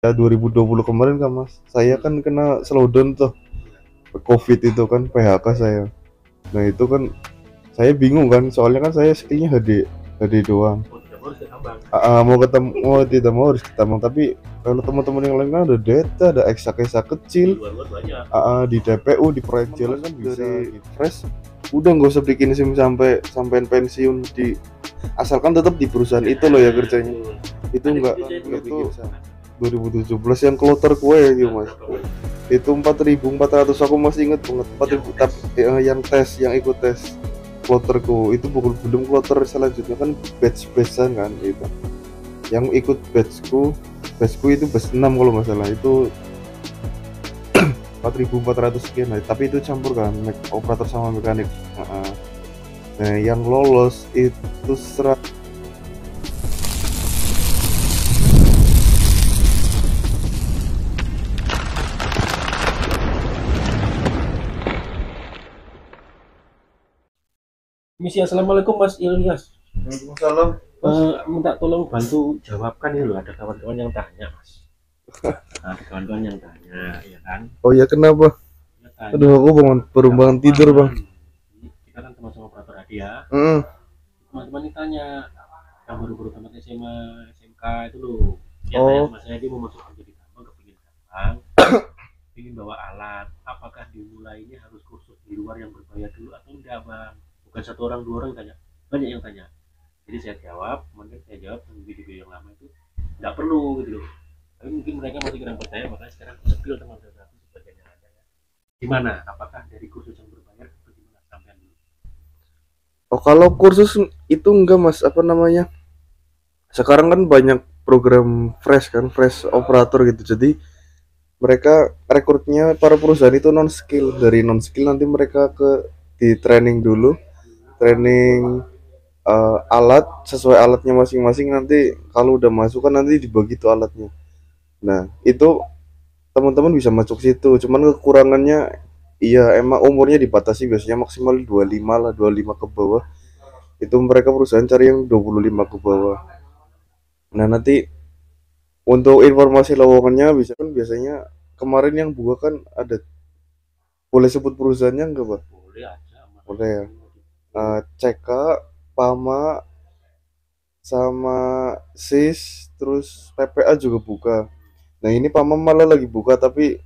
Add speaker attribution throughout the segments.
Speaker 1: Ya 2020 kemarin kan mas, saya kan kena slowdown tuh, COVID itu kan PHK saya. Nah itu kan saya bingung kan, soalnya kan saya skillnya HD doang. Mau ketemu, mau tidak mau harus ketemu, tapi kalau teman-teman yang lain kan ada data, ada eksak-eksak kecil, di TPU, di proyek jalan kan bisa dari gitu. Fresh udah nggak usah bikin SIM sampai pensiun, di asalkan tetap di perusahaan itu loh ya kerjanya. Itu enggak, itu 2017 yang kloter kue ya gitu mas, itu 4.400 aku masih inget banget, 4.000. Tapi yang tes, yang ikut tes kloterku itu belum kloter selanjutnya kan, batch-batchan kan itu. Yang ikut batchku itu batch 6 kalau nggak salah, itu 4.400 sekian. Nah, tapi itu campur kan operator sama mekanik. Nah yang lolos itu 100.
Speaker 2: Misi assalamualaikum Mas Ilyas.
Speaker 1: Waalaikumsalam.
Speaker 2: Minta tolong bantu jawabkan ini loh, ada kawan-kawan yang tanya Mas. Ada kawan-kawan yang tanya, ya kan?
Speaker 1: Oh ya kenapa?
Speaker 2: Ya, tanya.
Speaker 1: Aduh aku baru bangun tidur bang.
Speaker 2: Kita kan sama-sama operator hadiah. Teman-teman ini tanya, yang baru-baru tamat SMA, SMK itu loh. Ya tanya sama saya, dia mau masuk kerja di tambang, kepingin tambang, ingin bawa alat. Apakah dimulainya harus kursus di luar yang berbayar dulu atau enggak bang? Bukan satu orang, dua orang tanya, banyak yang tanya. Jadi saya jawab, kemudian saya jawab di video yang lama itu nggak perlu gitu loh. Tapi mungkin mereka masih kurang percaya, makanya sekarang sepil teman-teman sebagainya ada ya. Gimana? Apakah dari kursus yang berbayar atau gimana sampean dulu?
Speaker 1: Oh kalau kursus itu enggak mas, apa namanya? Sekarang kan banyak program fresh kan, fresh operator gitu. Jadi mereka rekrutnya para perusahaan itu non skill, dari non skill nanti mereka di training dulu, training alat sesuai alatnya masing-masing. Nanti kalau udah masuk kan nanti dibagi tuh alatnya. Nah itu teman-teman bisa masuk situ, cuman kekurangannya iya emang umurnya dibatasi, biasanya maksimal 25 lah, 25 ke bawah. Itu mereka perusahaan cari yang 25 ke bawah. Nah nanti untuk informasi lowongannya bisa kan, biasanya kemarin yang buka kan ada, boleh sebut perusahaannya enggak pak?
Speaker 2: Boleh aja.
Speaker 1: Boleh ya. CK, Pama, sama SIS, terus PPA juga buka. Nah ini Pama malah lagi buka, tapi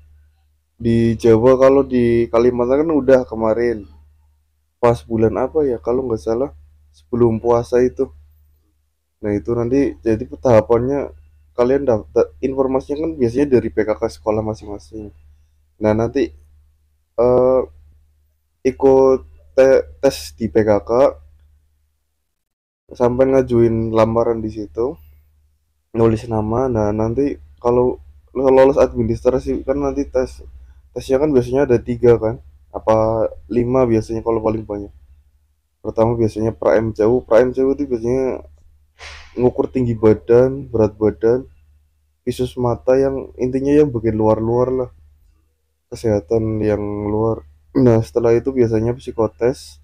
Speaker 1: di Jawa. Kalau di Kalimantan kan udah kemarin, pas bulan apa ya kalau nggak salah, sebelum puasa itu. Nah itu nanti jadi tahapannya, kalian dapat informasinya kan biasanya dari PKK sekolah masing-masing. Nah nanti eh, ikut tes di PKK sampai ngajuin lamaran di situ, nulis nama. Nah nanti kalau lolos administrasi kan nanti tesnya kan biasanya ada 3 kan, apa 5 biasanya kalau paling banyak. Pertama biasanya pra MCU. Itu biasanya ngukur tinggi badan, berat badan, visus mata, yang intinya yang bagian luar-luar lah, kesehatan yang luar. Nah setelah itu biasanya psikotes.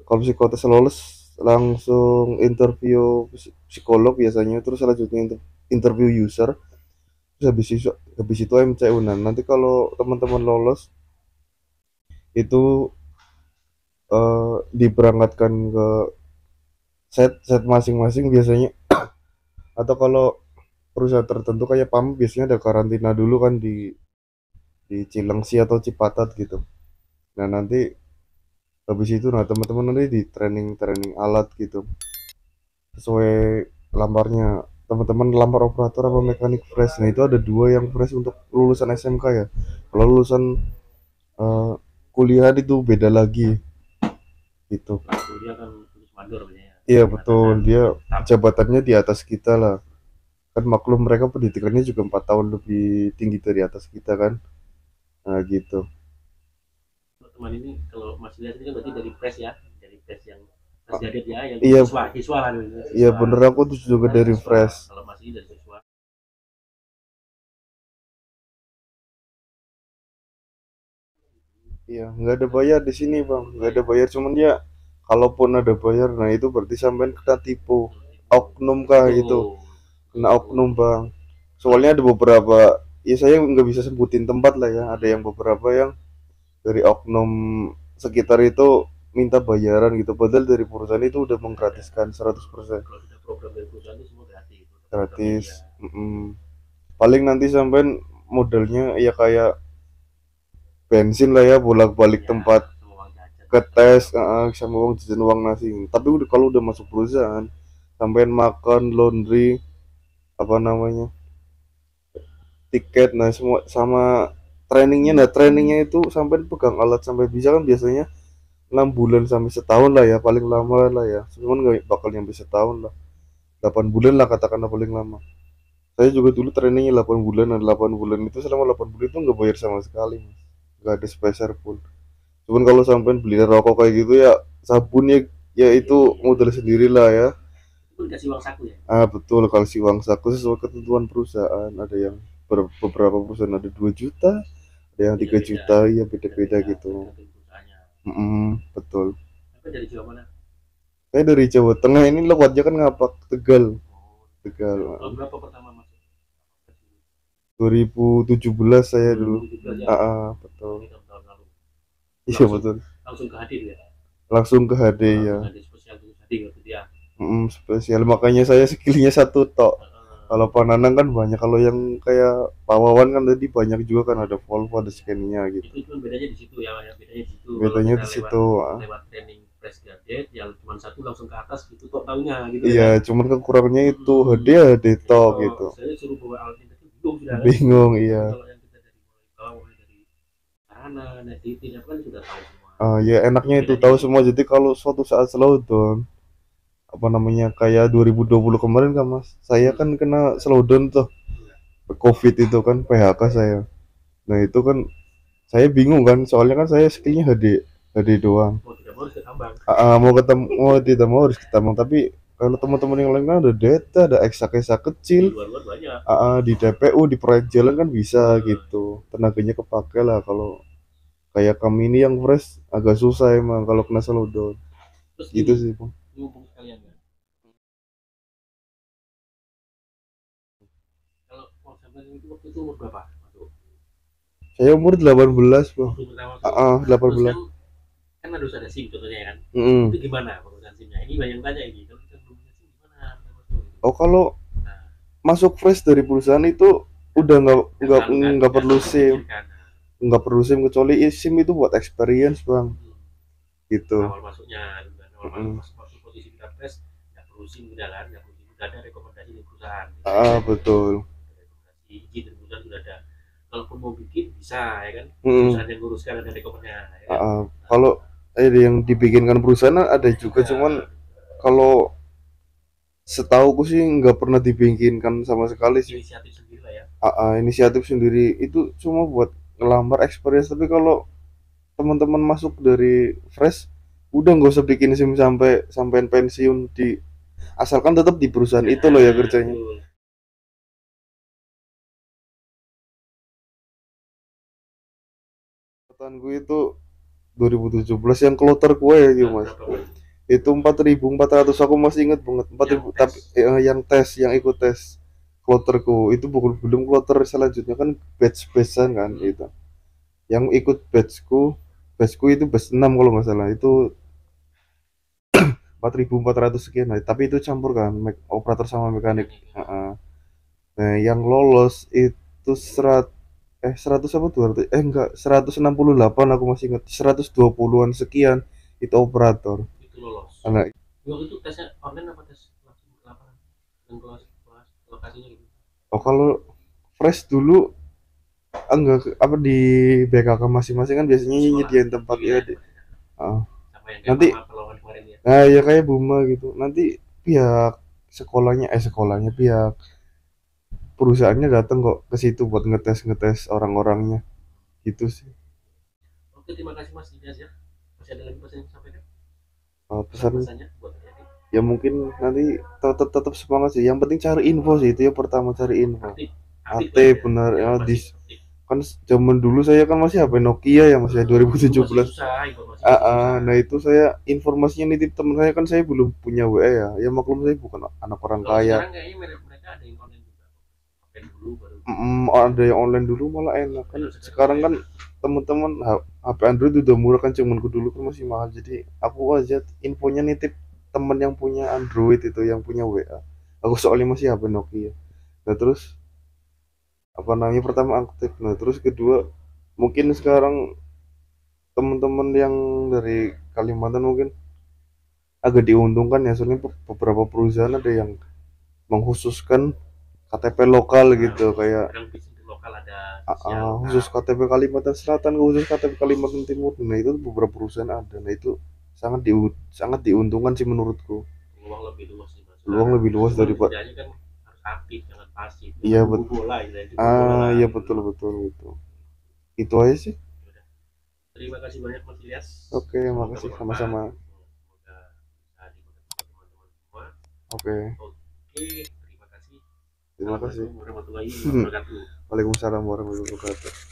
Speaker 1: Kalau psikotes lolos langsung interview psikolog biasanya, terus selanjutnya interview user, terus habis itu MCU. Nah nanti kalau teman-teman lolos itu diberangkatkan ke set set masing-masing biasanya. Atau kalau perusahaan tertentu kayak PAM biasanya ada karantina dulu kan di Cilengsi atau Cipatat gitu. Nah nanti habis itu, nah teman-teman nanti di training alat gitu, sesuai lamarnya. Teman-teman lamar operator apa mekanik fresh. Nah itu ada 2 yang fresh untuk lulusan SMK ya. Kalau lulusan eh, kuliah itu beda lagi gitu.
Speaker 2: Kuliah kan lulus mandor ya.
Speaker 1: Iya betul, dia jabatannya di atas kita lah. Kan maklum mereka pendidikannya juga 4 tahun lebih tinggi dari atas kita kan. Nah gitu.
Speaker 2: Teman ini kalau Mas lihat ini kan berarti dari press ya, dari press yang press Jadid ya, yang
Speaker 1: Iya,
Speaker 2: siswa kan ini.
Speaker 1: iya bener, aku tuh juga dari fresh.
Speaker 2: Kalau Mas ini dari siswa.
Speaker 1: Iya nggak ada bayar di sini bang, nggak ada bayar. Cuman ya kalaupun ada bayar, nah itu berarti sampean kena tipu, oknum kah itu, kena oknum bang. Soalnya ada beberapa, ya saya nggak bisa sebutin tempat lah ya, ada yang beberapa yang dari oknum sekitar itu minta bayaran gitu, padahal dari perusahaan itu udah menggratiskan 100%
Speaker 2: Kalau sudah program dari perusahaan itu semua gratis, itu programnya dia.
Speaker 1: gratis. Paling nanti sampean modalnya ya kayak bensin lah ya, bolak-balik
Speaker 2: Ya,
Speaker 1: tempat
Speaker 2: sama uang jajan
Speaker 1: ke
Speaker 2: lah
Speaker 1: tes,
Speaker 2: ya.
Speaker 1: sama uang jajan, uang nasi. Tapi udah kalau udah masuk perusahaan, sampean makan, laundry, apa namanya, tiket, nah semua sama trainingnya. Nah trainingnya itu sampai pegang alat sampai bisa kan biasanya 6 bulan sampai setahun lah ya, paling lama lah ya, cuman nggak bakal nyampe setahun lah, 8 bulan lah katakanlah paling lama. Saya juga dulu trainingnya 8 bulan, dan 8 bulan itu, selama 8 bulan itu nggak bayar sama sekali Mas. Nggak ada sepeser pun. Cuman kalau sampai beli rokok kayak gitu ya, sabunnya ya
Speaker 2: Iya,
Speaker 1: itu
Speaker 2: iya,
Speaker 1: modal sendiri lah ya.
Speaker 2: itu pun dikasih uang saku ya.
Speaker 1: Betul, kalau si uang saku sesuai ketentuan perusahaan, ada yang beberapa perusahaan ada 2 juta, ada yang 3
Speaker 2: Beda-beda,
Speaker 1: juta, ya beda-beda
Speaker 2: beda-beda
Speaker 1: gitu.
Speaker 2: tergantung perusahaannya.
Speaker 1: Betul.
Speaker 2: Tapi dari Jawa mana?
Speaker 1: Saya dari Jawa Tengah, ini lewatnya kan Ngapak, Tegal.
Speaker 2: Oh,
Speaker 1: Tegal.
Speaker 2: tahun berapa pertama masuk?
Speaker 1: 2017 saya dulu.
Speaker 2: 2017 ya.
Speaker 1: Betul.
Speaker 2: Ini tahun lalu.
Speaker 1: Iya
Speaker 2: Langsung
Speaker 1: betul.
Speaker 2: langsung ke hadir ya.
Speaker 1: Langsung ke HD ya.
Speaker 2: Langsung hadir spesial tuh hadir gitu ya.
Speaker 1: Spesial, makanya saya skillnya satu tok. Kalau Pananang kan banyak, kalau yang kayak Pawawan kan tadi banyak juga kan, ada Volvo, ada Scania gitu.
Speaker 2: Itu kan bedanya di situ ya, bedanya di situ.
Speaker 1: Bedanya
Speaker 2: Kalau
Speaker 1: di
Speaker 2: kita
Speaker 1: situ.
Speaker 2: lewat training fresh graduate ya cuma satu langsung ke atas gitu tok taunya gitu
Speaker 1: Iya,
Speaker 2: ya.
Speaker 1: cuman kekurangannya itu HD ya HD tok gitu.
Speaker 2: Saya suruh bawa alat itu bingung sudah kan.
Speaker 1: Bingung,
Speaker 2: Tapi
Speaker 1: iya.
Speaker 2: kalau yang kita dari mulai bawah, mulai dari sarana, editing apa kan sudah tahu semua.
Speaker 1: Ya enaknya itu tahu semua. Jadi kalau suatu saat slowdown, apa namanya, kayak 2020 kemarin kan Mas, saya kan kena slowdown tuh, COVID itu kan, PHK saya. Nah itu kan saya bingung kan, soalnya kan saya skillnya HD doang.
Speaker 2: Mau tidak mau harus ke tambang.
Speaker 1: Mau ketemu, mau tidak mau harus ketemu. Tapi kalau teman-teman yang lain kan ada data, ada eksak-eksak
Speaker 2: Di
Speaker 1: kecil,
Speaker 2: luar-luar banyak.
Speaker 1: di TPU, di proyek jalan kan bisa gitu, tenaganya kepake lah. Kalau kayak kami ini yang fresh agak susah emang kalau kena slowdown
Speaker 2: Terus
Speaker 1: gitu
Speaker 2: ini
Speaker 1: sih Bang.
Speaker 2: mumpung sekalian kan. Kalau mau sampai itu waktu itu umur berapa? Masuk.
Speaker 1: Saya umur 18 Bang.
Speaker 2: Waktu pertama tuh.
Speaker 1: 18.
Speaker 2: Kan harus ada SIM contohnya kan.
Speaker 1: Mm.
Speaker 2: Itu gimana pengurusan SIM-nya? Ini banyak tanya ini. Kalau kita belum punya SIM gimana?
Speaker 1: Oh kalau
Speaker 2: Nah,
Speaker 1: masuk fresh dari perusahaan itu udah nggak perlu SIM,
Speaker 2: kan.
Speaker 1: nggak perlu SIM, kecuali SIM itu buat experience Bang gitu.
Speaker 2: Awal masuknya awal masuk posisi kita fresh nggak perlu SIM udah kan, nggak perlu SIM, udah ada rekomendasi dari perusahaan
Speaker 1: Betul.
Speaker 2: rekomendasi izin dari perusahaan sudah ada, kalaupun mau bikin bisa ya kan,
Speaker 1: Mm.
Speaker 2: perusahaan yang nguruskan ada rekomendasinya ya kan?
Speaker 1: Kalau yang dibikinkan perusahaan ada juga, cuman kalau setauku sih nggak pernah dibikinkan sama sekali sih.
Speaker 2: Inisiatif sendiri lah ya.
Speaker 1: Inisiatif sendiri itu cuma buat ngelamar experience. Tapi kalau teman-teman masuk dari fresh, udah nggak usah bikin SIM sampai pensiun, di asalkan tetap di perusahaan itu loh ya kerjanya. Angkatanku itu 2017 yang kloter gue ya gitu Mas. Itu 4.400, aku masih inget banget, 4.000. Tapi yang tes, yang ikut tes kloterku itu belum kloter selanjutnya kan, batch-batchan kan itu. Yang ikut batchku itu batch 6 kalau nggak salah, itu 4.400 sekian. Nah, tapi itu campur kan, operator sama mekanik. Nah, yang lolos itu 100 apa 200, enggak, 168, aku masih ingat, 120-an sekian itu operator.
Speaker 2: Itu lolos.
Speaker 1: Nah,
Speaker 2: waktu itu tesnya online apa tes langsung ke lapangan dan kelas lokasinya gitu?
Speaker 1: Oh kalau fresh dulu enggak, apa di BKK masing-masing kan biasanya nyediain tempat ya di, nanti
Speaker 2: ya.
Speaker 1: Nah ya kayak Buma gitu, nanti pihak sekolahnya pihak perusahaannya datang kok ke situ buat ngetes orang-orangnya gitu sih.
Speaker 2: Oke, terima kasih Mas Dias ya. Masih ada lagi pesan yang sampaikan?
Speaker 1: Pesannya buat ya mungkin nanti tetap semangat sih, yang penting cari info sih, itu ya pertama, cari info. Aktif benar ya, kan zaman dulu saya kan masih HP Nokia ya, masih 2017. Nah itu saya informasinya nitip teman saya, kan saya belum punya WA ya, maklum saya bukan anak orang kaya.
Speaker 2: Sekarang kayaknya mereka ada yang online juga. HP offline dulu baru.
Speaker 1: Ada yang online dulu malah enak kan. Sekarang kan teman-teman HP Android udah murah kan, cuman dulu kan masih mahal. Jadi aku aja infonya nitip temen yang punya Android itu, yang punya WA. Aku soalnya masih HP Nokia. Nah terus apa namanya, pertama aktif, nah terus kedua mungkin sekarang teman-teman yang dari Kalimantan mungkin agak diuntungkan ya, soalnya beberapa perusahaan ada yang mengkhususkan KTP lokal gitu, kayak
Speaker 2: Sekarang bisnis lokal ada sosial
Speaker 1: khusus KTP Kalimantan Selatan, khusus KTP Kalimantan Timur. Nah itu beberapa perusahaan ada, nah itu sangat diuntungkan sih menurutku.
Speaker 2: peluang lebih luas sih Mas.
Speaker 1: Peluang lebih luas daripada
Speaker 2: Setidaknya kan harus aktif jangan pasif.
Speaker 1: iya
Speaker 2: Jangan
Speaker 1: betul.
Speaker 2: bola istilahnya, bola lah,
Speaker 1: Iya
Speaker 2: gitu.
Speaker 1: betul betul betul. Itu aja sih.
Speaker 2: Yaudah. Terima kasih banyak Mas Ilyas.
Speaker 1: Oke, makasih sama-sama.
Speaker 2: Semoga bisa dimengerti teman-teman semua.
Speaker 1: Oke.
Speaker 2: Oke, terima kasih.
Speaker 1: Terima kasih.
Speaker 2: Assalamualaikum warahmatullahi wabarakatuh.
Speaker 1: Waalaikumsalam warahmatullahi wabarakatuh.